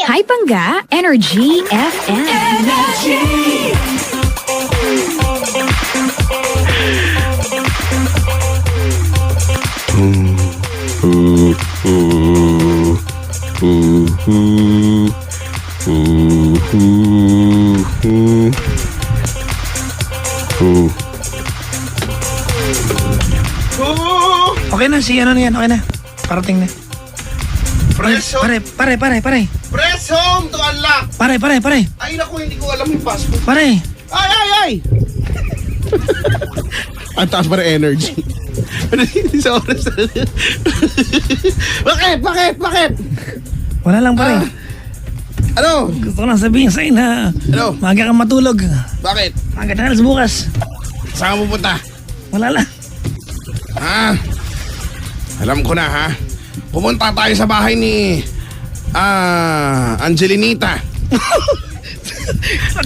Hi Pangga, Energy FM. Okay na, si ano na yan, okay na. Parating na. Preso? Pare. Press home to unlock! Pare. Ay naku, hindi ko alam yung password. Pare. Ay! Ang taas pa rin energy. Sa oras na. Bakit? Wala lang pare. Ano? Gusto ko lang sabihin sa'yo na Ano? maaga kang matulog. Bakit? Maaga na alas bukas. Saan ka pupunta? Wala lang. Alam ko na ha. Pumunta tayo sa bahay ni Angelinita.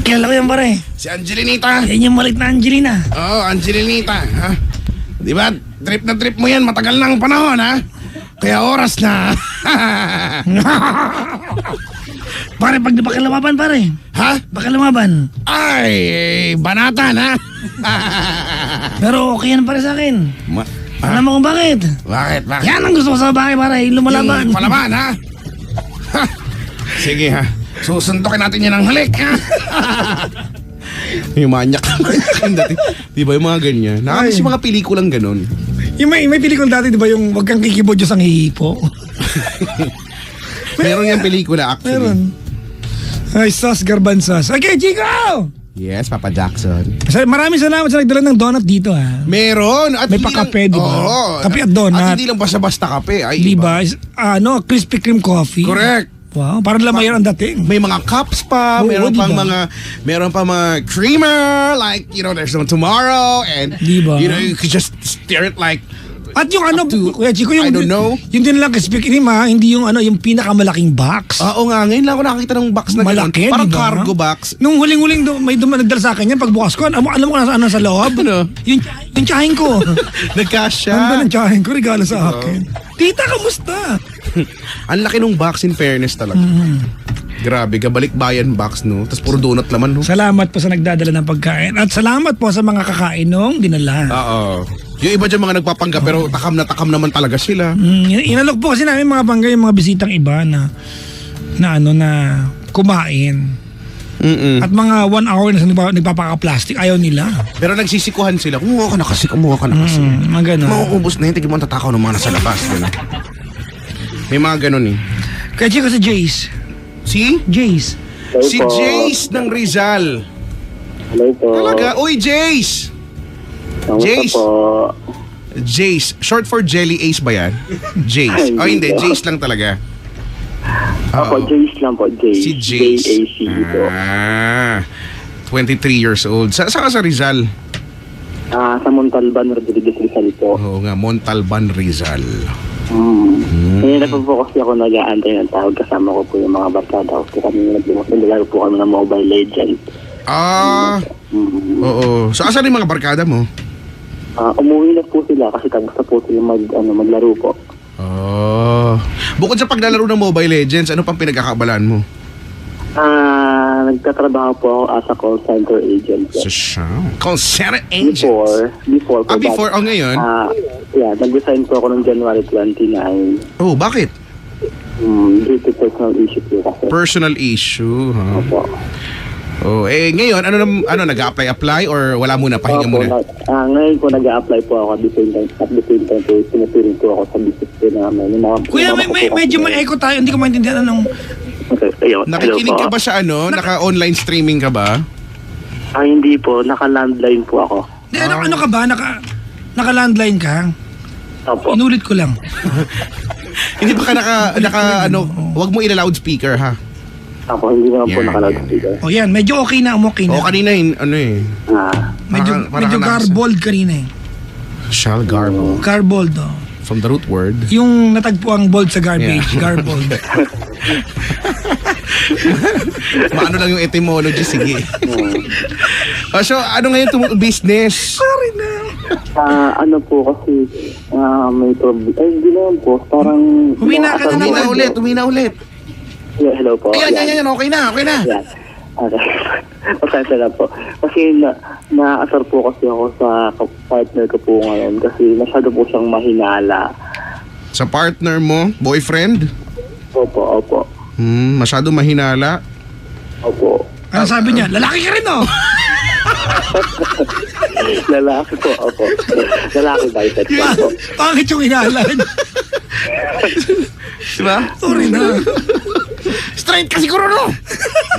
Kilala ko yan pare. Si Angelinita. Yan yung malit na Angelina. Oo, Angelinita, ha? Di ba? Trip na trip mo yan, matagal na ang panahon, ha? Kaya oras na. Pare, pag di pa ka lumaban pare. Ha? Baka lumaban. Ay, banatan, ha? Pero okay yan pare sa akin. Ha? Alam mo kung bakit? Bakit? Yan ang gusto ko sa bahay pare. Lumalaban. Yung palaban, ha? Ha? Sige, ha? Susuntokin natin yan ng halik, ha? Yung manyak. Di ba yung mga ganyan? Nakakasi mga pelikulang ganon. Yung may pelikula dati, di ba yung wag kang kikibod yung hipo? Meron yung pelikula, actually. Meron. Ay, sus, garbansas. Okay, Chico! Yes, Papa Jackson. Maraming salamat sa nagdala ng donut dito, ha? Meron. At May hindi pakape, lang- di ba? Oo. Kape at donut. At hindi lang basta-basta kape. Ay, Di iba. ba? Krispy Kreme coffee. Correct. Wow, parang lamayan ang dating. May mga cups pa, Oo, meron diba? pang mga creamer, like, there's no tomorrow, and, Diba? you could just stare it like, At yung ano, to- Kuya Chico, yung, I don't know. yung din lang Krispy Kreme, ha? Hindi yung yung pinakamalaking box. oo nga, ngayon lang ako nakakita ng box na Malaki, ganun. Parang diba? cargo box. Nung huling-huling may nagdala sa akin yan, pagbukas ko, alam mo kung nasa loob? Ano? Yung tsahin ko. Nagkasya. Nandun ang tsahin ko, regalo sa akin. Tita, kamusta? Ang laki nung box, in fairness talaga. Grabe, kabalik bayan box, no? Tapos puro donut laman, no? Salamat po sa nagdadala ng pagkain. At salamat po sa mga kakain nung dinala. Oo. Yung iba dyan mga nagpapanggap, pero takam naman talaga sila. Inalok po kasi namin mga bangga yung mga bisitang iba na kumain. At mga 1 hour na nagpapaka-plastic, ayaw nila. Pero nagsisikuhan sila. Kumuha ka na kasi. Mga ganun. Mauubos na yun, tigil mo ang tatakaw ng mga nasa labas. Ganun. May mga ganun eh. Kaya Chico si Jace. Si? Jace. Si Jace ng Rizal. Hello po. Talaga? Uy, Jace! Kamusta Jace. po? Jace. Short for Jelly Ace ba yan? Jace. Oh, hindi. Jace lang talaga. Ako, Jace lang po. Jace. Si Jace. J-A-C-E po. 23 years old. Saan ka sa Rizal? Sa Montalban, Rodriguez Rizal po. Oo nga, Montalban, Rizal. Ngayon na po kasi ako nag-aantay ng tawag. Kasama ko po yung mga barkada ko. Kami naglalaro po kami ng Mobile Legends. Oo. So, asan yung mga barkada mo? Umuwi na po sila kasi tapos na po sila maglaro po. Bukod sa paglalaro ng Mobile Legends, ano pang pinagkakabalaan mo? Nagtatrabaho po ako as a call center agent. Sa call center agents? Before po. Before. Oh, ngayon? Nag-resign po ako noong January 29. Oh, bakit? Due to personal issue po kasi. Personal issue, ha? Opo. Oh, ngayon, nag-a-apply or wala muna, pahinga muna? Ngayon po nag-a-apply po ako at the same time po, sinupirin po ako sa business po namin. Kuya, medyo may echo tayo. Hindi ko maintindihan anong... Okay, ayun. Nakikinig ka Hello po. ba sa naka-online streaming ka ba? Hindi po, naka-landline po ako. Ano ka ba? Naka-landline ka? Opo. Inulit ko lang. Hindi ba ka wag mo ila-loudspeaker, ha? Ako, hindi naman po Yan, naka-loudspeaker. O yan, medyo okay na. Okay na. O, kanina Medyo parang garbled kanina eh. Shall garble. Garbled, oh. From the root word. Yung natagpo ang bold sa garbage. Yeah. Garbled. Maano lang yung etymology, sige. So, ano ngayon business? Sorry na. Ano po kasi, may problem. Hindi naman po, parang... Humina ka na naman. Tumina ulit. Yeah, hello po. Yan, okay na. Yan. Okay. Pasensya na po. Kasi naasar po kasi ako sa partner ko po ngayon kasi masyado po siyang mahinala. Sa partner mo, boyfriend? Opo. Masyado mahinala. Opo. Ano sabi niya? Lalaki ka rin, no? Lalaki po, opo. Lalaki ba? Diba? Pangit yung inahalan. Diba? Sorry na. Straight kasi ko no?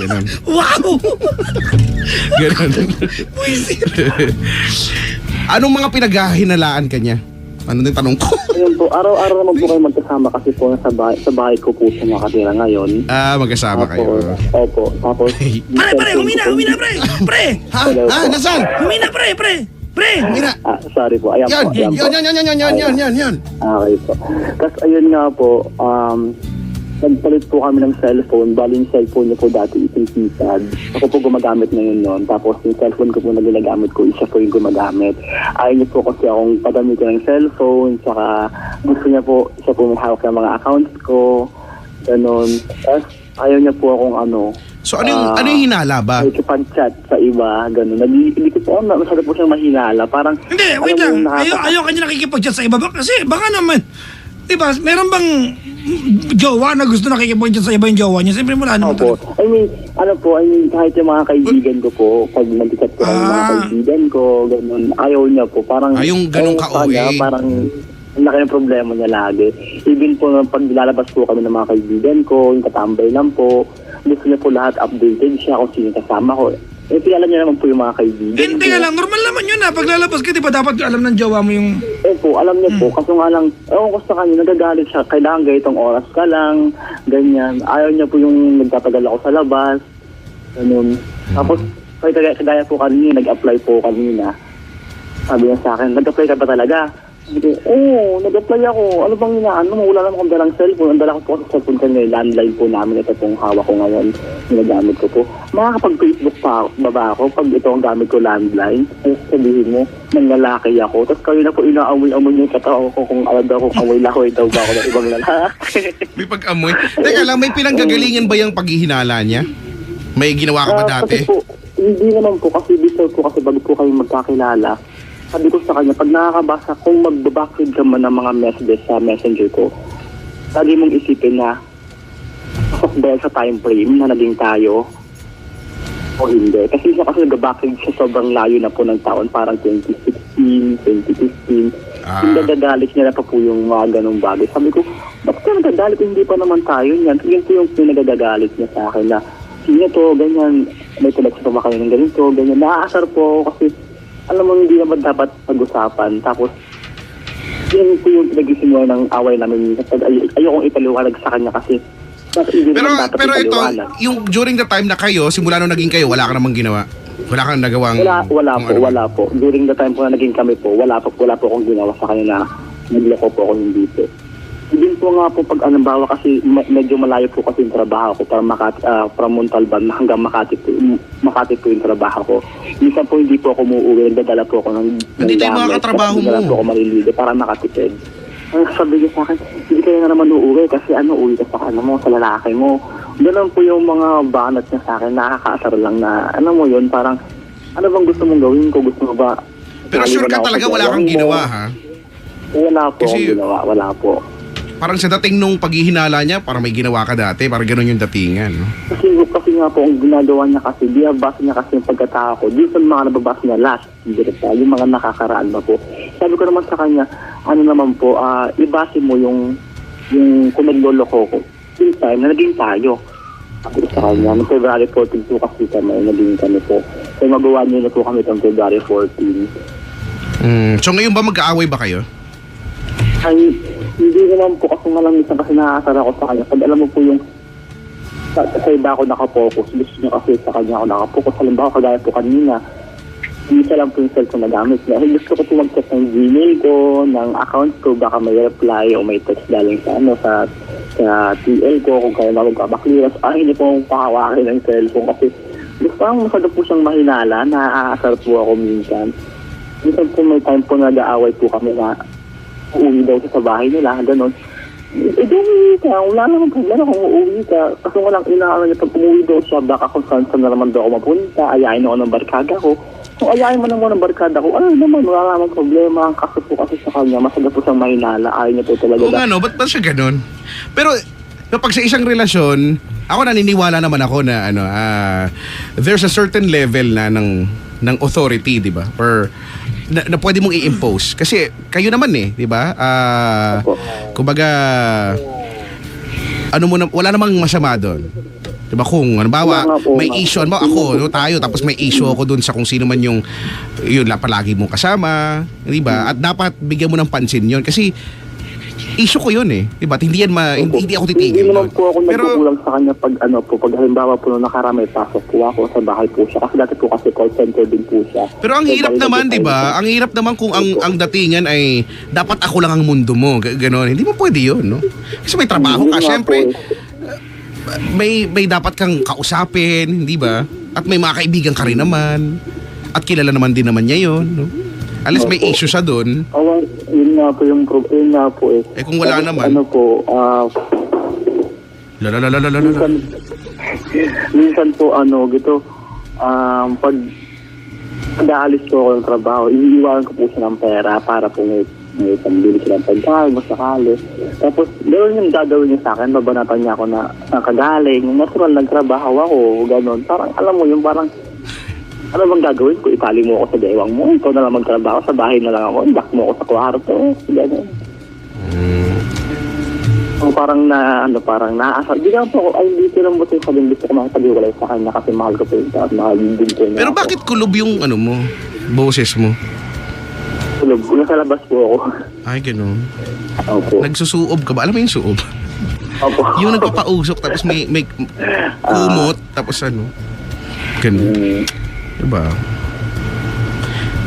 Ganun. Wow! Ganun. Buisit. Anong mga pinaghahinalaan ka niya? Ano din tanong ko? Ayun po, araw-araw naman po kayo magkasama kasi po sa bahay ko po siya nakatira ngayon. Magkasama kayo. Opo. Tapos, Pare, humina, pre! Pre! Ha? Nasaan? Humina, pre! Humina. sorry po. Ayan po. Yan. Okay po. Tapos ayun nga po, nagpalit po kami ng cellphone. Bali yung cellphone niya po dati isang keypad. Ako po gumagamit ngayon nun. Tapos yung cellphone ko po na ginagamit ko, isa po yung gumagamit. Ayaw niya po kasi akong padamitin ng cellphone. Saka gusto niya po, isa po may hawak ng mga accounts ko. Ganon. Tapos ayaw niya po akong So ano yung hinala ba? nakikipag-chat sa iba. Ganon. Hindi ko po, masyado po siyang mahinala. Parang, Hindi, wait lang. Ayaw ka niya nakikipag-chat sa iba. Kasi baka naman, diba, meron bang jowa na gusto nakikipag-chat sa iba yung jowa niya? Siyempre wala naman Opo. talaga. I mean, kahit yung mga kaibigan ko po, pag nag-chat ko ng mga kaibigan ko, ganun, ayaw niya po. Parang, yung ganun ayaw sa kanya, ka-OA. parang, ang laki ng problema niya lagi. Even po, pag lalabas po kami ng mga kaibigan ko, yung katambay lang po, gusto niya po lahat updated siya kung sino kasama ko. Alam niya naman po yung mga kaibigan. Hindi nga lang, normal naman yun ha. Pag lalabas ka, di ba dapat alam ng jowa mo yung... Po, alam niya po. Kaso nga lang, ewan ko sa kanya, nagagalit siya. Kailangan ganitong oras ka lang, ganyan. Ayaw niya po yung nagtatagal ako sa labas. Ganun. Tapos, kagaya po kanina, nag-apply po kanina. Sabi niya sa akin, nag-apply ka ba talaga? Sabi ko, oo, nag-apply ako. Ano bang inaano mo? Wala naman akong dalang cellphone. Ang dala ko po sa cellphone kanina, landline po namin. Ito pong hawak ko ngayon. Ginagamit ko po. Makakapag-Facebook pa baba ako pag ito ang gamit ko landline. Ay, sabihin mo, nanlalaki ako. Tapos kayo na po inaamoy-amoy yung katao ko kung alam daw kung amoy-lakoy daw ba ako ng ibang lalaki. May pag-amoy. Teka lang, may pinanggagalingan ba yung paghihinala niya? May ginawa ka ba dati? Kasi po, hindi naman po kasi before po kasi bago po kayo magkakilala. Sabi ko sa kanya, pag nakakabasa, kung mag-backread ka man ng mga messages sa messenger ko, lagi mong isipin na dahil sa time frame na naging tayo o hindi. Kasi siya kasi nag-backread siya sobrang layo na po ng taon, parang 2016, 2015. Yung nagagalit niya na pa po yung mga ganong bagay. Sabi ko, bakit ka nagagalit? Hindi pa naman tayo yan. Yun po yung nagagalit niya sa akin na, sino to, ganyan, may collection pa ba kayo ng ganito, ganyan. Naaasar po kasi alam mo, hindi naman dapat pag-usapan. Tapos, yun po yung pinag-isimula ng away namin. Ayokong ipaliwanag sa kanya kasi hindi naman dapat pero ito, ipaliwanag. yung during the time na kayo, simula nung naging kayo, wala ka namang ginawa? Wala kang nagawang... Wala po. During the time po na naging kami po, wala po akong ginawa sa kanya na nagloko po ako hindi po. Hindi po nga po pag bawa kasi medyo malayo po kasi yung trabaho ko from Montalban hanggang Makati po yung trabaho ko. Minsan po hindi po ako umuwi, nagdadala po ako ng Hindi tayo mga katrabaho mo. Nagdadala po ako maliligo para makatipid. Sabi niya sa akin, hindi kayo na naman uuwi kasi uwi ka sa lalaki mo. Ganun po yung mga banat niya sa akin, nakakaasar lang na, mo yun, parang, ano bang gusto mong gawin ko? Gusto mo ba? Pero sure ka talaga wala kang ginawa, ha? Wala po Kasi, akong ginawa, wala po. Parang sa dating nung paghihinala niya, parang may ginawa ka dati, parang ganun yung datingan, no? Kasi nga po, ang ginagawa niya kasi, binabasa niya kasi yung pagkatao ko. Di sa mga nababasa niya last, yung mga nakakaraan ba po. Sabi ko naman sa kanya, naman po, ibase mo yung kung nagloloko ko. Yung time na naging tayo. Sabi ko sa kanya, noong February 14 po kasi kami, naging kami po. So magawa niyo na po kami itong February 14. So ngayon ba mag-aaway ba kayo? Ay, hindi naman po kasi minsan kasi nakakasar ako sa kanya. Pag alam mo po yung sa iba ako nakapokus, gusto niya kasi sa kanya ako nakapokus. Halimbawa, kagaya po kanina, isa lang po yung cellphone na gamit niya. Gusto ko po mag-check ng Gmail ko, ng account ko, baka may reply o may text galing sa TL ko, kung kaya na magkabakliras. Hindi po akong pakawakin ng cellphone kasi gusto ko masyado po siyang mahinala, naaasar po ako minsan. Minsan po may time po nag-aaway po kami na uuwi daw sa bahay nila, gano'n. Umuwi ka. Wala naman problema kung uuwi ka. Kasi walang inaano niya pag umuwi daw siya, baka kung saan na naman daw ako mapunta, ayayin ako ng barkada ko. Kung ayayin mo naman ng barkada ko, ano naman, wala naman problema. Ang kaso po kasi sa kanya, masaga po siyang mahinala. Ayaw niya po talaga. Oo nga, no? Ba't ba siya ganun? Pero, kapag sa isang relasyon, ako naniniwala naman ako na, there's a certain level na ng authority, di ba? Or, na pwede mong i-impose. Kasi, kayo naman di ba? Kumbaga, wala namang masama doon. Diba kung halimbawa may issue ako tayo tapos may issue ako dun sa kung sino man yung palagi mong kasama, di ba? At dapat bigyan mo ng pansin yun kasi issue ko yun di ba? Hindi ako titigil. Hindi naman po ako nagkukulang sa kanya pag halimbawa po nung nakarami pasok po ako sa bahay po siya kasi dati po kasi call center din po siya. Pero ang hirap naman, di ba? Ang hirap naman kung ang datingan ay dapat ako lang ang mundo mo, gano'n. Hindi mo pwede yun, no? Kasi may trabaho ka, syempre. May dapat kang kausapin, hindi ba? At may mga kaibigan ka rin naman. At kilala naman din naman niya yun, no? Alas may issue siya doon. Yun nga po yung yun nga po Eh kung wala naman. Ano po, minsan po gito, pag nag-aalis po ako ng trabaho, iniiwanan ko po siya ng pera para po may pambili siya ng pagkain, masakali. Tapos, gano'n yung gagawin niya sa akin, babanatan niya ako na kagaling. Natural, nagtrabaho ako, gano'n. Parang, alam mo yung parang, ano bang gagawin ko? Itali mo ako sa bewang mo, ikaw na lang magtrabaho, sa bahay na lang ako, idak mo ako sa kwarto, gano'n. Parang naasar. Hindi lang po ako, hindi ko lang buti sabihin gusto ko makipag-iwalay sa kanya kasi mahal ko po yun at mahal din po niya. Pero bakit kulob yung mo, boses mo? Kulob, nasa labas po ako. Ay, gano'n. Opo. Nagsusuob ka ba? Alam mo yung suob? Opo. Yung nagpapausok tapos may kumot tapos ganun. Diba?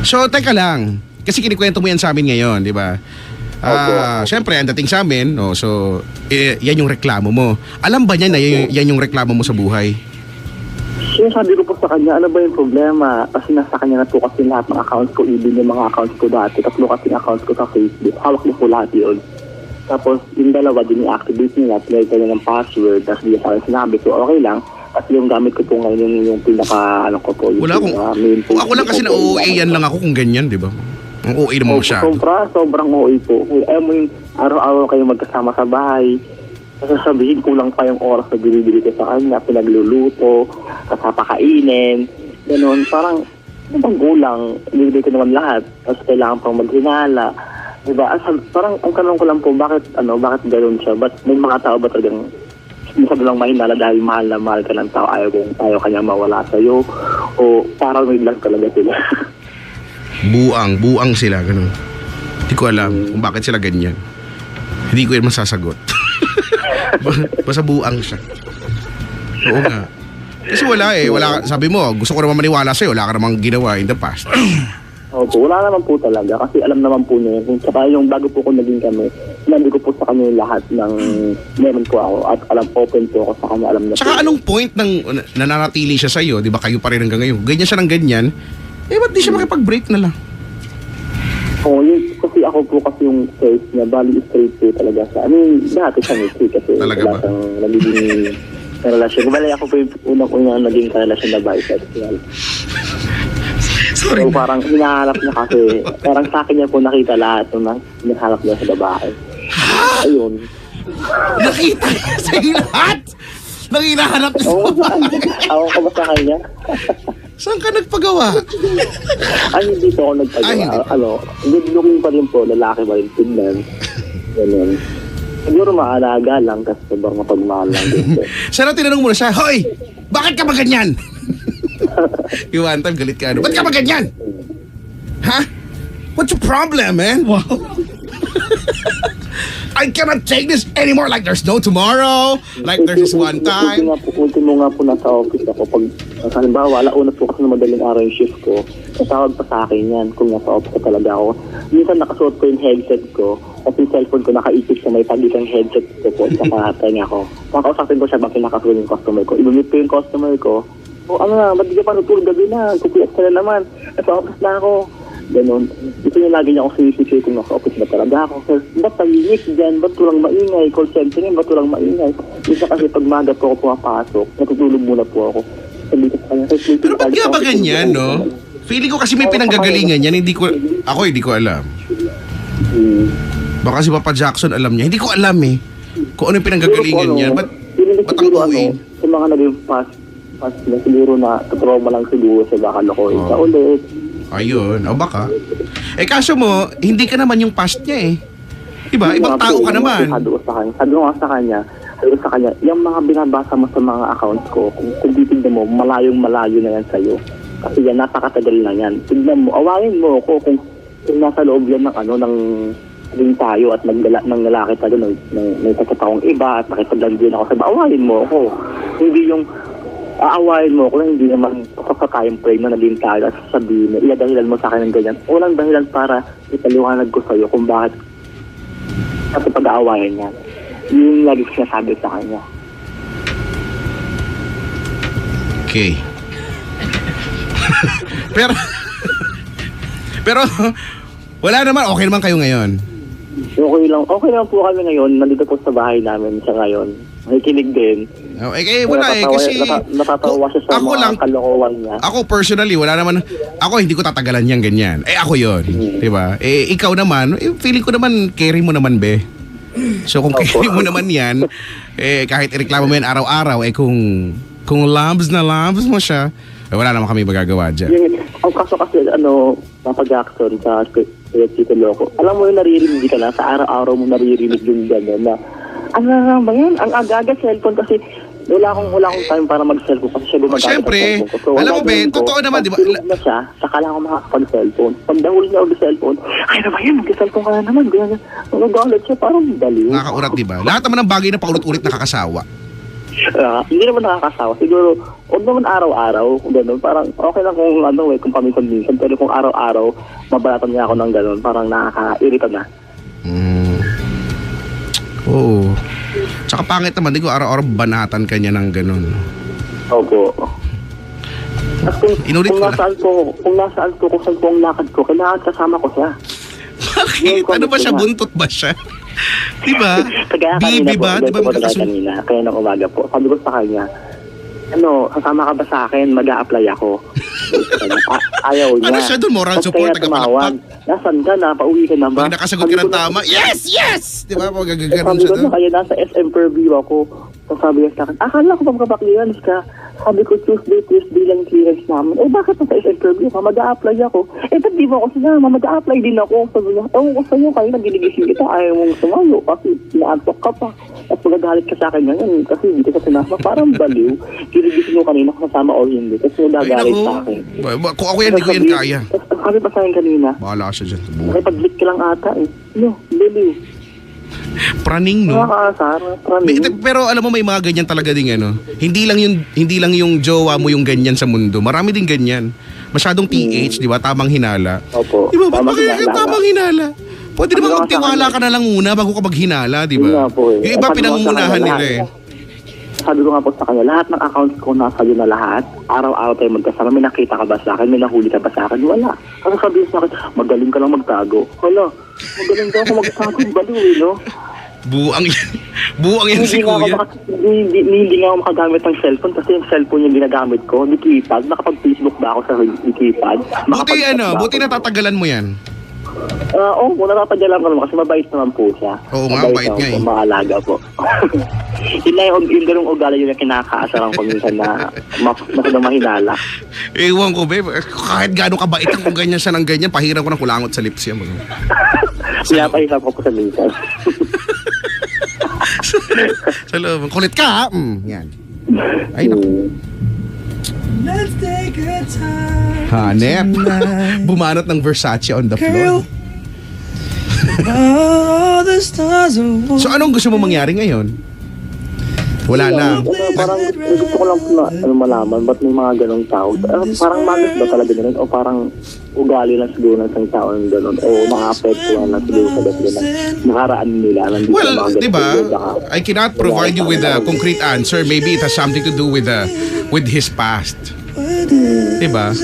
So, teka lang. Kasi kinikwento mo yan sa amin ngayon, di ba? Siyempre, ang dating sa amin, so, yan yung reklamo mo. Alam ba niya na yan yung reklamo mo sa buhay? Sabi ko po sa kanya, ano ba yung problema? Kasi nasa kanya na po kasi lahat ng accounts ko, even yung mga accounts ko dati. Tatlo kasi accounts ko sa Facebook. Hawak niya po lahat yun. Tapos, yung dalawa din i-activate nila. Play ka niya ng password. Tapos, hindi sa sinabi. So, okay lang. Kasi yung gamit ko po ngayon yung pinaka, ko po. Wala akong, kung ako lang kasi na-OA yan lang ako kung ganyan, di ba? Ang OA naman masyado. Sobrang OA po. Alam mo yung araw-araw kayo magkasama sa bahay. Sasabihin kulang pa yung oras na binibili ko sa kanya, pinagluluto, kasapakainin, gano'n. Parang, bang gulang, binibili ko naman lahat. Tapos kailangan pang maghinala. Diba? Parang, ang tanong ko lang po, bakit gano'n siya? May mga tao ba talagang masyado lang mahinala dahil mahal na mahal ka ng tao, ayaw kanya mawala sa'yo? O parang may lang talaga sila? Buang sila, gano'n. Hindi ko alam kung bakit sila ganyan. Hindi ko yan masasagot. Basta buang siya. Oo nga. Kasi wala sabi mo, gusto ko naman maniwala sa'yo, wala ka namang ginawa in the past. Opo, wala naman po talaga kasi alam naman po niya yun. Saka yung bago po ko naging kami, sinabi ko po sa kanya yung lahat ng meron po ako at open po ako sa kanya, alam na. Saka anong point ng nananatili siya sa'yo, di ba kayo pa rin hanggang ngayon? Ganyan siya ng ganyan, ba't di siya makipag-break na lang? Oo, kasi ako po kasi yung face niya, bali straight po talaga siya. I mean, dati siya straight kasi talaga wala siyang nagiging relasyon. Bali ako po yung unang naging relasyon na bisexual. Sorry. So parang hinahanap niya kasi, parang sa akin niya po nakita lahat nung hinahanap niya sa babae. Ayun. Nakita niya sa lahat? Nang hinahanap niya sa Oo, babae? ako ka ba sa kanya? Saan ka nagpagawa? Ay, hindi po ako nagpagawa. Good looking pa rin po, lalaki pa rin, tignan. Ganun. Siguro maalaga lang kasi sobrang mapagmahal lang din po. Sana tinanong mo na siya, hoy, bakit ka ba ganyan? Yung one time, galit ka, ba't ka ba ganyan? Ha? What's your problem, man? Wow. I cannot take this anymore. Like there's no tomorrow. Like there's this one time. Ultimo nga po nasa office ako. Pag halimbawa, alauna po kasi na madaling araw yung shift ko, natawag pa sa akin yan kung nasa office ko talaga ako. Minsan nakasuot ko yung headset ko at yung cellphone ko nakaisip sa may pagitang headset ko po at saka tenga ko. Makausapin ko siya bang kinakasuot yung customer ko. Ibumit ko yung customer ko. O ano na, ba't di ka pa nutulog gabi na? Kupiyat ka na naman. Nasa office na ako. Ganon. Gusto niya lagi niya ako sinisisi kung nasa office na talaga ako. Sir, ba't tahimik dyan? Ba't walang maingay? Call center yan, ba't walang maingay? Isa kasi pag maga po ako pumapasok, natutulog muna po ako. Sabi ko sa kanya, "Sir, Pero ba't nga ba ganyan, no? Feeling ko kasi may pinanggagalingan yan, hindi ko alam. Baka si Papa Jackson alam niya. Hindi ko alam eh. Kung ano yung pinanggagalingan niya. Ba't ang uwi? Sa mga naging past na siguro na trauma lang siguro sa baka lokohin sa ulit. Ayun, o baka. Eh kaso mo, hindi ka naman yung past niya eh. Diba? Ibang tao ka naman. Sabi ko sa kanya, yung mga binabasa mo sa mga accounts ko, kung titignan mo, malayong-malayo na yan sa'yo. Kasi yan, napakatagal na yan. Tignan mo, awayin mo ako kung nasa loob yan ng din tayo at ng lalaki tayo ng may pagkataong iba at nakipaglandian ako sa awayin mo ako. Hindi yung aawayin mo ako na hindi naman kapag-time frame na naging tayo at sabihin na iladahilan mo sa akin ng ganyan. Walang dahilan para ipaliwanag ko sa'yo kung bakit at pag-aawayan niya. Yung lagi ko sinasabi sa kanya. Okay. pero wala naman, okay naman kayo ngayon. Okay lang po kami ngayon. Nandito po sa bahay namin siya ngayon. Nakikinig din. Wala kasi natatawa siya sa mga kalokohan niya. Ako personally, wala naman. Ako hindi ko tatagalan yan ganyan. Ako yon, di ba? Ikaw naman, feeling ko naman carry mo naman be. So kung carry mo naman yan, kahit ireklamo mo yan araw-araw, kung labs mo siya, wala naman kami magagawa dyan. Ang kaso kasi, Papa Jackson sa Tito Loco, alam mo yung naririnig ka na, sa araw-araw mo naririnig yung gano'n na, ano ba yan? Ang aga-aga cellphone kasi, wala akong time para mag-cellphone kasi siya gumagamit ng Siyempre, cellphone ko. So, alam mo ba, totoo naman, di ba? Pag na siya, saka lang ako makakapag-cellphone. Pag dahul niya ako cellphone, ay na ba yan? Mag-cellphone ka na naman. Ganyan. Nagalit siya, parang baliw. Nakakaurat, di ba? Lahat naman ng bagay na paulit-ulit nakakasawa. Hindi naman nakakasawa. Siguro, huwag naman araw-araw, gano'n. Parang okay lang kung paminsan-minsan. Pero kung araw-araw, mabalatan niya ako ng gano'n. Parang nakaka-irita na. Oo. Tsaka pangit naman, di ko araw-araw banatan ka niya ng gano'n. Opo. At Inulit kung ko na. nasaan ko, kung saan po ang lakad ko, kailangan kasama ko siya. Bakit? Ano ba siya? Buntot ba siya? Diba? Kaya Bibi ba? Diba kanina, kaya ng umaga po. Sabi ko sa kanya, sasama ka ba sa akin? Mag-a-apply ako. Ayaw niya. Ano siya doon? Moral support? Tagapalakpak? Nasaan ka na? Pauwi ka na ba? Pag nakasagot ka ng tama, yes! Yes! Diba? Pag gagaganon Sabi siya ko doon. na, kaya nasa SM purview ako. So sabi niya sa akin, akala ko ba magkabakliran ka? Sabi ko, Tuesday lang clearance namin. Bakit nasa SM purview ka? Mag-a-apply ako. Ba't di mo ako sinama? Mag-a-apply din ako. Sabi niya, ko sa'yo, kayo naginigising kita. Ayaw mong sumayo kasi naantok ka pa. At magagalit ka sa akin ngayon kasi hindi ka sinama. Parang baliw. Ginigising mo kanina kung kasama o hindi. Kasi nagagalit sa akin. Kung ako yan, hindi ko yan kaya. Sabi pa sa akin kanina, Bahala siya dyan. nakipag-lit ka lang ata eh. Baliw. Praning, no? Nakakaasar. Pero alam mo, may mga ganyan talaga ding Hindi lang yung jowa mo yung ganyan sa mundo. Marami din ganyan. Masyadong TH, di ba? Tamang hinala. Opo. Di ba? Bakit tamang hinala? Pwede naman magtiwala ka na lang muna bago ka maghinala, di Yun ba? nga po eh. Yung iba Sabi ko pinangungunahan sa kanya, nila eh. Sabi ko nga po sa kanya, lahat ng accounts ko nasa iyo na lahat. Araw-araw tayo magkasama. May nakita ka ba sa akin? May nahuli ka ba sa akin? Wala. Kasi sabi sa akin, magaling ka lang magtago. Hala, magaling daw ako magtago. Baliw eh, no? Buang yan si kuya. Hindi nga ako makagamit ng cellphone kasi yung cellphone yung ginagamit ko. Di keypad. Nakapag-Facebook ba ako sa keypad? Buti natatagalan mo yan. Oo, natatagyalan ko naman kasi mabait naman po siya. Oo nga, mabait nga eh. Maalaga po. Yung ganung ugali yung kinakaasaran ko minsan na masyadong mahinala. Ewan ko, babe. Kahit gano'ng kabait kung ganyan siya ng ganyan, pahiram ko ng kulangot sa lips yan. Pinapahirap ko po sa minsan. Sa loob. Kulit ka, ha? Yan. Ay, naku. Let's take a time. Hanep. Bumanat ng Versace on the floor. All the stars are So, anong gusto mo mangyari ngayon? Wala lang. Parang gusto ko lang na malaman ba't may mga ganong tao. Parang magas ba talaga ganun? O parang ugali lang siguro ng isang tao ng ganun? O naka-apektuhan lang siguro sa gas na nakaraan nila. Well, di ba? I cannot provide you with a concrete answer. Maybe it has something to do with his past. Di ba?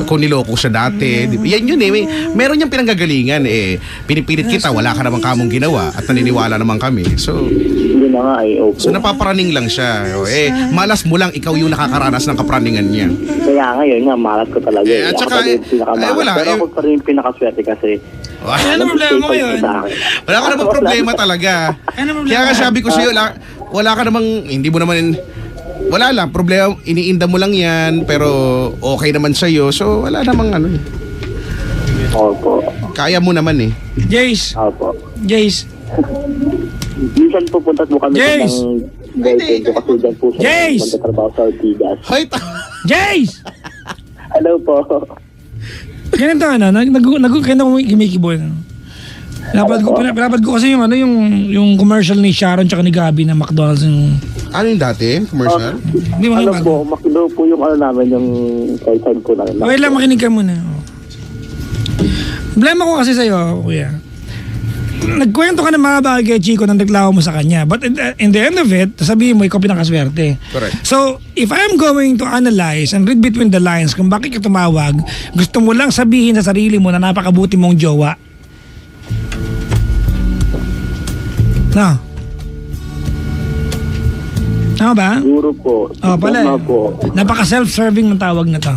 kung niloko siya dati. Di ba? Yan yun eh. Meron niyang pinanggagalingan eh. Pinipilit kita, wala ka namang kamong ginawa at naniniwala naman kami. So, Hindi na nga opo. so napaparaning lang siya. Malas mo lang, ikaw yung nakakaranas ng kaparaningan niya. Kaya ngayon nga, malas ko talaga. At Ako saka, talaga yung pinakamalas. wala, Pero ako pa rin yung pinakaswerte kasi Ano problema mo ngayon? Wala ka namang problema talaga. Ano problema? Kaya nga sabi ko sa'yo, wala ka namang, hindi mo naman, wala lang, problema, iniinda mo lang yan, pero okay naman sa'yo, so wala namang ano eh. Opo. Kaya mo naman eh. Jace, Opo. Jace, Minsan pupunta po kami Jace! ng boyfriend ko kasi dyan po siya Jace! magtatrabaho sa Ortigas. Hoy, Jace! Hello po. Ganito kaya ako kumikibo. Pinapad ko kasi yung commercial ni Sharon tsaka ni Gabi na McDonald's yung... ano yung dati? Commercial? Hindi mo Ano kayo po, makilaw po yung ano namin, yung kaisan po namin. Okay lang, makinig ka muna. Problema ko kasi sa'yo, kuya. Nagkwento ka ng mga bagay kay Chico ng reklamo mo sa kanya. But in the end of it, sabihin mo, ikaw pinakaswerte. Correct. So, if I'm going to analyze and read between the lines kung bakit ka tumawag, gusto mo lang sabihin sa sarili mo na napakabuti mong jowa. No? Tama ba? Siguro po. Pala. Tama po. Napaka self-serving ng tawag na to.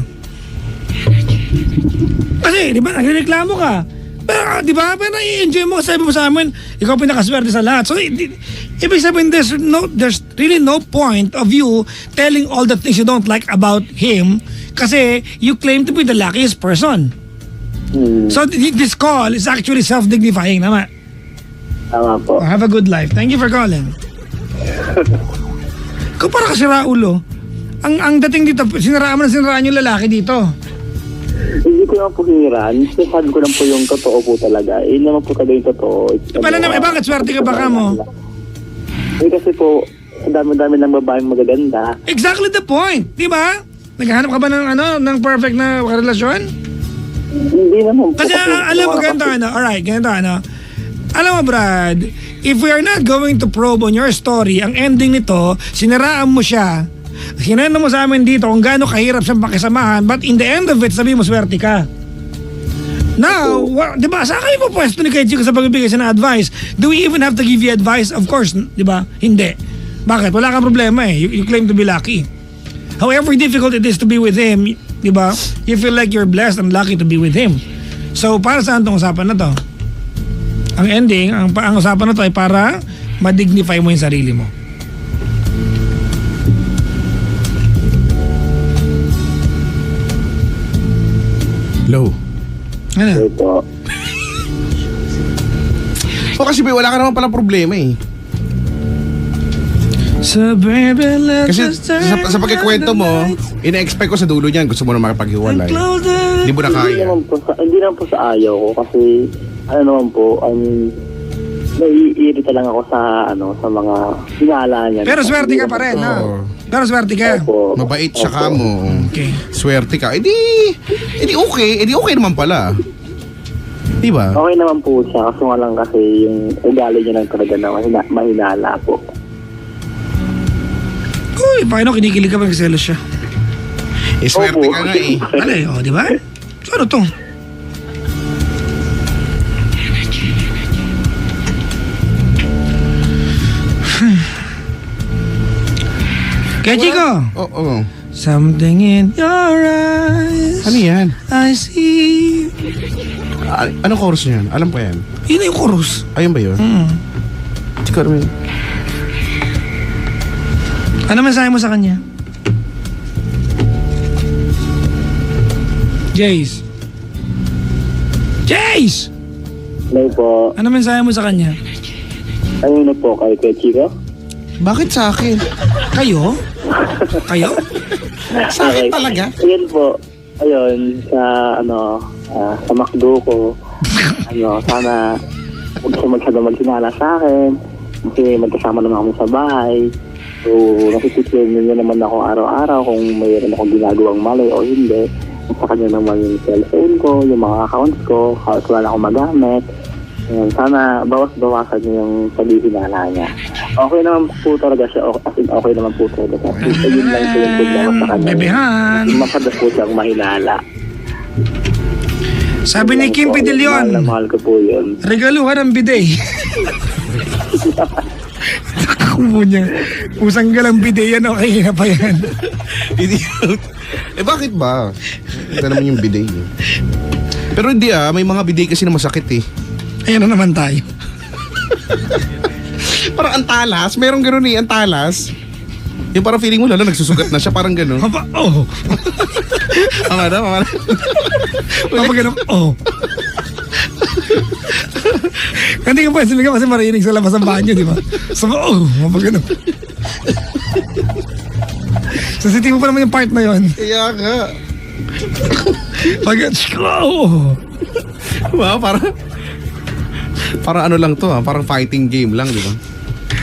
Kasi, di ba, nagreklamo ka. Pero, di ba, pero nai-enjoy mo, sabi mo sa amin, ikaw pinakaswerte sa lahat. So, ibig sabihin, there's really no point of you telling all the things you don't like about him kasi you claim to be the luckiest person. So, this call is actually self-dignifying naman. Tama po. Have a good life. Thank you for calling. Ikaw para kasi Raulo. Ang dating dito, sinaraan yung lalaki dito. Hindi ko naman po hiniraan. Sabi ko lang po yung totoo po talaga. Yun naman po talaga yung totoo. Pala naman, bakit swerte ka baka mo? Kasi po, ang dami-dami ng babaeng magaganda. Exactly the point, di ba? Naghahanap ka ba ng perfect na relasyon? Hindi naman po. Kasi alam mo, ganito alright, ganito alam mo Brad, if we are not going to probe on your story, ang ending nito, sinaraan mo siya. Hinano mo sa amin dito kung gaano kahirap siyang pakisamahan, but in the end of it, sabi mo swerte ka. Now, di ba, saan kayo po pwesto ni Kay Chico sa pagbibigay siya ng advice? Do we even have to give you advice? Of course, di ba? Hindi. Bakit? Wala kang problema eh. You claim to be lucky. However difficult it is to be with him, di ba? You feel like you're blessed and lucky to be with him. So, para saan itong usapan na to? Ang ending, ang usapan na to ay para ma-dignify mo yung sarili mo. Low. Ano? Ito po. O kasi wala ka naman palang problema eh. So baby, let's Kasi sa pagkikwento mo, ina-expect ko sa dulo niyan, gusto mo na makipaghiwalay. Hindi mo na kaya. Hindi naman po sa ayaw ko kasi ano naman po, naiirita lang ako sa sa mga hinala niya. Pero swerte ka pa rin, Oo. ha? Pero swerte ka. Opo. Mabait siya ka mo. Okay. Swerte ka. Edi okay naman pala. Di ba? Okay naman po siya, kaso nga lang kasi yung ugali niya lang talaga na mahinala po. Uy, paano kinikilig ka pa nagselos siya? Swerte Opo. ka nga eh. Ano di ba? So ano to? Kaya Chico, Oo. something in your eyes, Ano yan? I see. Anong chorus niyan? Alam ko yan. Yun na yung chorus. Ayun ba yun? Hindi ko alam yun. Ano mensahe mo sa kanya? Jace. Jace! Hello po. Ano mensahe mo sa kanya? Ano po kay Chico? Bakit sa akin? Kayo? Kayo? Sa akin talaga? Ayun po. Ayun, sa sa McDo ko. Sana huwag siya masyado magsinala sa akin. Kasi magkasama naman kami sa bahay. So, nasisipin niya naman ako araw-araw kung mayroon akong ginagawang mali o hindi. At sa kanya naman yung cellphone ko, yung mga accounts ko, kahit wala akong magamit. Ayan, sana bawas-bawasan niya yung paghihinala niya. Okay naman po talaga siya. As in, okay naman po talaga siya. So, yun lang po yung problema sa kanya. Bebehan. Masyado po siyang mahinala. Sabi ni Kim Mahal na Pidilyon, mahal ko po yun. regaluhan ng bidet. Nakubo niya. Usang galang bidet yan, okay na pa yan. Bakit ba? Ito naman yung bidet. Pero hindi may mga bidet kasi na masakit eh. Ayan na naman tayo. Parang antalas, merong gano'n eh, antalas. Yung parang feeling mo lalo nagsusugat na siya, parang gano'n. Papa, oh. Mga na. Papa, ganun, oh. Hindi ka pa, sabi ka kasi marinig sa labas ng banyo, di ba? Sabi, oh, papa, ganun. Sensitive pa naman yung part na yon. Kaya nga. Pag, oh. Diba, parang ano lang to parang fighting game lang, di ba?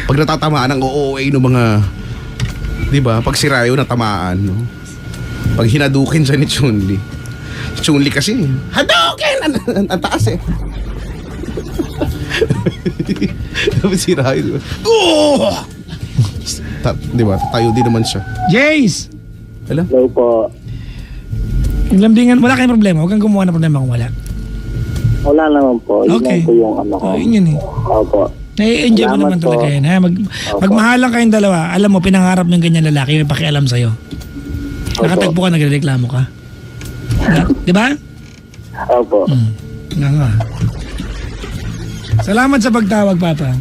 Pag natatamaan ng OOA ng mga, di ba, pag si Ryo natamaan, no? Pag hinadukin siya ni Chun-Li. Si Chun-Li kasi, Hadouken! Ang taas eh. Tapos si Ryo, di ba? Oh! Di ba, tayo din naman siya. Jace! Alam? Hello po. Yung lambingan, wala kayong problema. Huwag kang gumawa ng problema kung wala. Wala naman po. Yun Okay. lang po yung ano ko. Oh, yun eh. Opo. Nai-enjoy mo Salamat naman po. talaga yan. Ha? Magmahalan kayong dalawa. Alam mo, pinangarap ng ganyan lalaki, may pakialam sa'yo. Nakatagpo ka, nagreklamo ka. Di ba? Opo. Nga nga. Salamat sa pagtawag, Papa.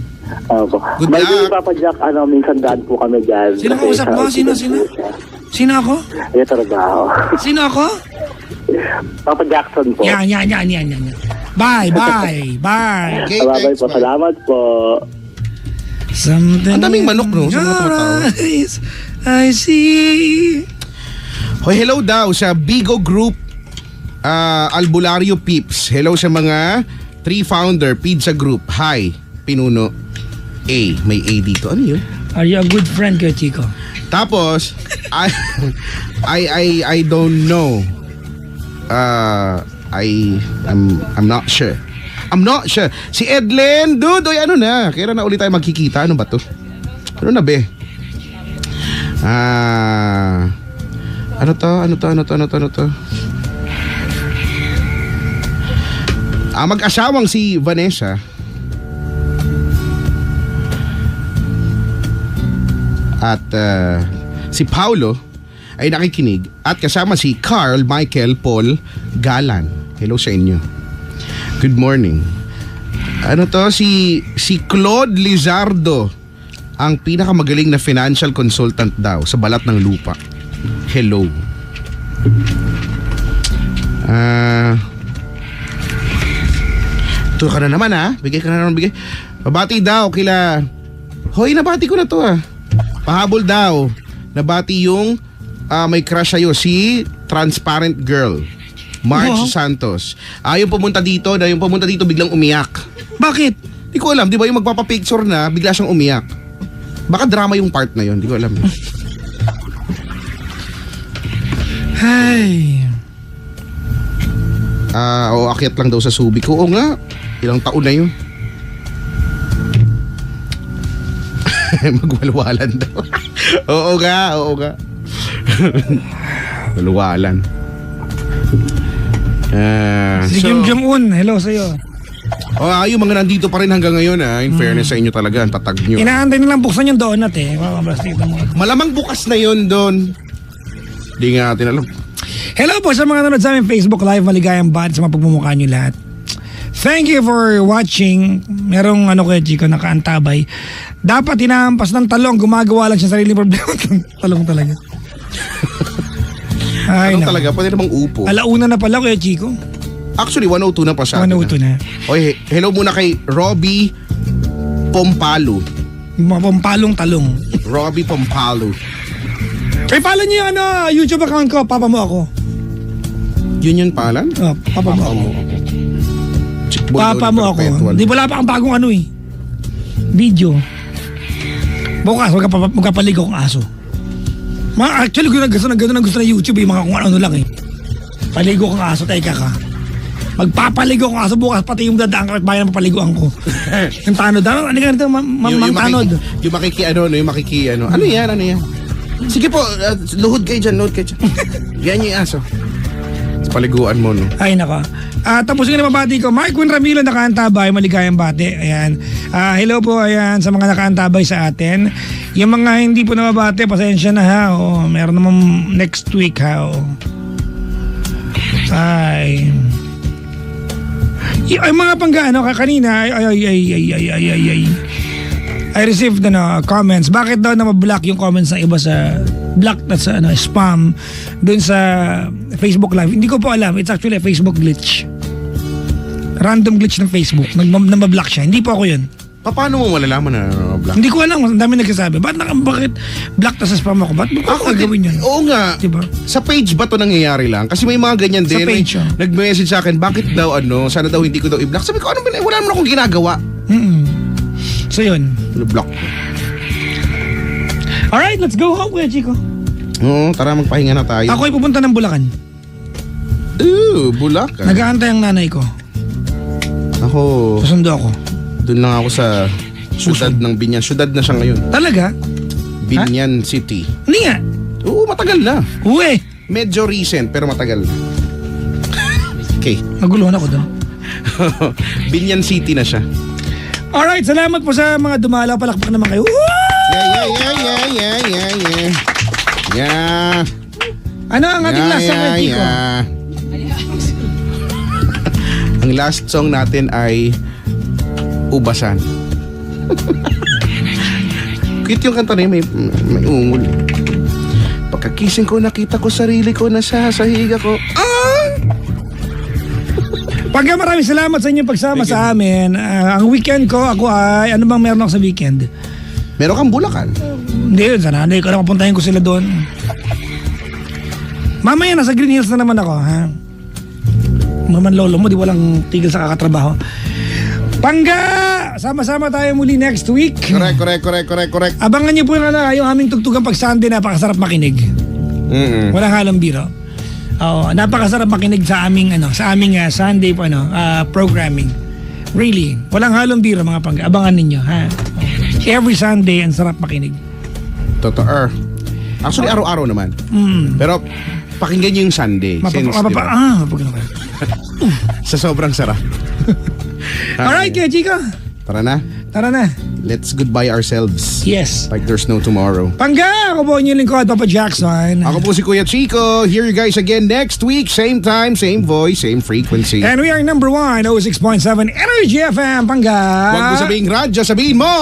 Opo. Good By the way, luck. Papa Jack, minsan daan po kami dyan. Sino Kasi kausap mo? sa- Sino? Sino ako? Yung trabaho. Sino ako? Papa Jackson po. Yan. Bye. Okay, Bye-bye thanks, po. bye. Salamat po. Something Ang daming manok, no? Sa mga in your tumatawag. eyes, I see. Hoy, hello daw sa Bigo Group Albulario Peeps. Hello sa mga 3 founder Pizza Group. Hi, Pinuno A. May A dito. Ano yun? Are you a good friend kay Chico? Tapos, I don't know. I'm not sure. Si Edlen, dude, oy, ano na? Kailan na ulit tayo magkikita? Ano ba to? Ano na, be? Ano to? Mag-asawang si Vanessa at si Paulo ay nakikinig at kasama si Carl Michael Paul Galan. Hello sa inyo. Good morning. Ano to? Si Claude Lizardo, ang pinakamagaling na financial consultant daw sa balat ng lupa. Hello. Ito ka na naman bigay ka na naman. Pabati daw kila. Hoy, nabati ko na to Pahabol daw. Nabati yung may crush sa'yo, si Transparent Girl, Marge Santos. Yung pumunta dito biglang umiyak. Bakit? Di ko alam, di ba yung magpapapicture na, bigla siyang umiyak. Baka drama yung part na yun, di ko alam. Ay. O akyat lang daw sa Subic. Oo nga, ilang taon na yun. Magwalwalan daw. Oo nga. Walwalan. Si Kim Jong-un, hello sa'yo. Yung mga nandito pa rin hanggang ngayon in fairness sa inyo talaga, ang tatag nyo. Inaantay nilang buksan yung donut Makakablastik mo. Malamang bukas na yun doon. Di nga natin alam. Hello po sa mga nanonood sa aming Facebook Live. Maligayang bad sa mga pagmumukha nyo lahat. Thank you for watching. Merong kay Chico, nakaantabay. Dapat hinahampas ng talong. Gumagawa lang siya sarili problema. Talong talaga. Ay, Ano naku. talaga, pwede namang upo. Alauna na pala Kuya Chico. Actually, 102 na pa sa atin. 102 na. Oy, hello muna kay Robbie Pompalo. Yung mga pampalong talong. Robbie Pompalo. Ay, follow niyo yung YouTube account ko. Papa mo ako. Yun palan? Oh, papa mo ako. Chickboy Papa daw mo na ako. perpetual. Di wala pa ang bagong video. Bukas, magkapaligaw ang aso. Actually, gusto na YouTube yung mga kung ano lang Paligo kang aso, teka ka. Magpapaligo kang aso bukas, pati yung dadaan ka at bayan ng papaliguan ko. Yung tanod. Ano ganito, ma'am tanod? Yung makiki ano. Ano yan? Sige po, luhod kayo dyan. Ganyan yung aso. paliguan mo, no? Ay, nako. Tapos yung nababati ko, Mark Win Ramilo nakaantabay, maligayang bati. Ayan. Hello po, ayan, sa mga nakaantabay sa atin. Yung mga hindi po nababati, pasensya na ha. Meron namang next week ha. Ay. Ay, mga panggaano, kanina, I received comments. Bakit daw na mablock yung comments ng iba sa block at sa spam dun sa Facebook Live? Hindi ko po alam. It's actually a Facebook glitch. Random glitch ng Facebook. Nabablock siya. Hindi po ako yun. Paano mo malalaman na block? Hindi ko alam. Ang dami nagsasabi. Bakit block na sa spam ako? Ba't ako gagawin yun? Oo nga. Diba? Sa page ba to nangyayari lang? Kasi may mga ganyan din. Sa page, oh. Nag-message sa akin, bakit daw sana daw hindi ko daw i-block. Sabi ko, wala naman akong ginagawa. So yun. Block. Alright, let's go home, Kuya Chico. Oo, tara magpahinga na tayo. Ako ay pupunta ng Bulacan. Bulacan. Nag-aantay ang nanay ko. Ako, Susundo ako. doon lang ako sa syudad ng Binyan. Syudad na siya ngayon. Talaga? Binyan City. Hindi nga. Oo, matagal na. Uwe. Medyo recent, pero matagal na. Okay. Naguluhan ako doon. Binyan City na siya. Alright, salamat po sa mga dumalaw. Palakpak naman kayo. Yeah. Ano ang ating last song, Kuya Chico? Ang last song natin ay Ubasan. Cute yung kanta na yun, may ungol. Pagkakising ko, nakita ko sarili ko na sa higa ko. Pagka maraming salamat sa inyong pagsama sa amin. Ang weekend ko, ako ay, ano bang meron ako sa weekend? Meron kang Bulacan. Hindi, sa nanay ko lang papuntahin ko sila doon. Mamaya nasa Green Hills na naman ako, ha? Maman lolo mo, di walang tigil sa kakatrabaho. Pangga! Sama-sama tayo muli next week. Correct. Abangan niyo po na yung aming tugtugan pag Sunday, napakasarap makinig. Walang halong biro. Napakasarap makinig sa aming Sunday po programming. Really, walang halong biro mga pangga. Abangan ninyo, ha? Every Sunday ang sarap makinig. Totoo. Actually, araw-araw naman. Pero pakinggan niyo yung Sunday. Sa sobrang sarap. Alright, Kuya Chico. Tara na. Let's goodbye ourselves. Yes. Like there's no tomorrow. Pangga! Ako po inyong lingkod, Papa Jackson. Ako po si Kuya Chico. Hear you guys again next week. Same time, same voice, same frequency. And we are number 1, 06.7 Energy FM, Pangga. Huwag mo sabihin radyo, sabihin mo!